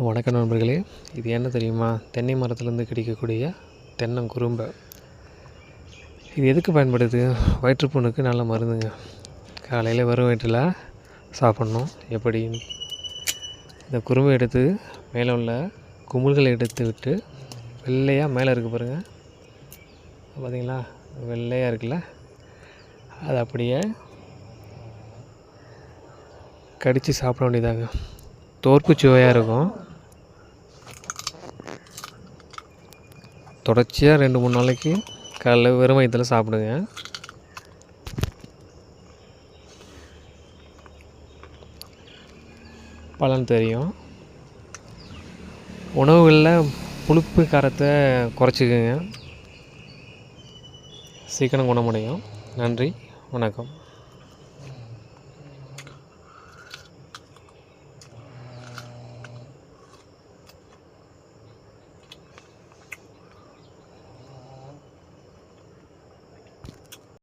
வணக்கம் நண்பர்களே. இது என்ன தெரியுமா? தென்னை மரத்துலேருந்து கிடைக்கக்கூடிய தென்னங்குரும்பை. இது எதுக்கு பயன்படுது? வயிற்றுப்புண்ணுக்கு நல்ல மருந்துங்க. காலையில் வெறும் வயிற்றில் சாப்பிட்ணும். எப்படி? இந்த குரும்பை எடுத்து மேலே உள்ள குமிழ்களை எடுத்து விட்டு வெள்ளையாக மேலே இருக்குது பாருங்கள், பார்த்தீங்களா? வெள்ளையாக இருக்குல்ல, அது அப்படியே கடித்து சாப்பிட வேண்டியதாங்க. தோற்பு சுவையாக இருக்கும். தொடர்ச்சியாக 2-3 நாளைக்கு காலைல வெறும் வயிற்றில் சாப்பிடுங்க. பலன் தெரியும். உணவுகளில் புளிப்பு காரத்தை குறைச்சிக்கோங்க. சீக்கிரம் குணமடையும். நன்றி, வணக்கம்.